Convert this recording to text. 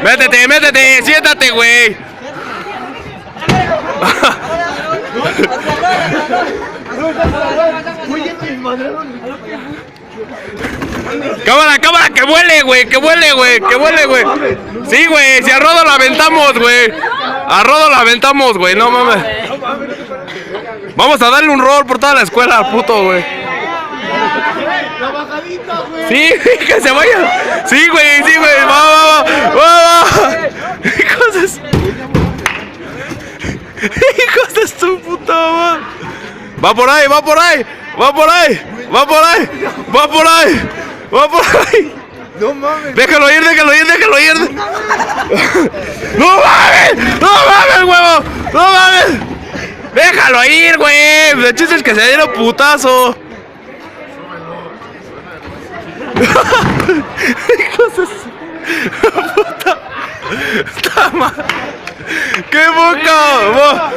Métete, métete, siéntate, güey. Cámara, cámara, que vuele, güey, que vuele, güey, que vuele, güey. Sí, güey, si a Rodo lo aventamos, güey. A Rodo lo aventamos, güey, no mames. Vamos a darle un rol por toda la escuela, puto, güey. Sí, que se vaya. Sí, güey, va. Hijos de su puta madre. Va por ahí. No mames. Déjalo ir. No mames, huevo. No mames. Déjalo ir, güey. El chiste es que se diera un putazo. Hijos de su puta. Está mal. ¡Qué boca!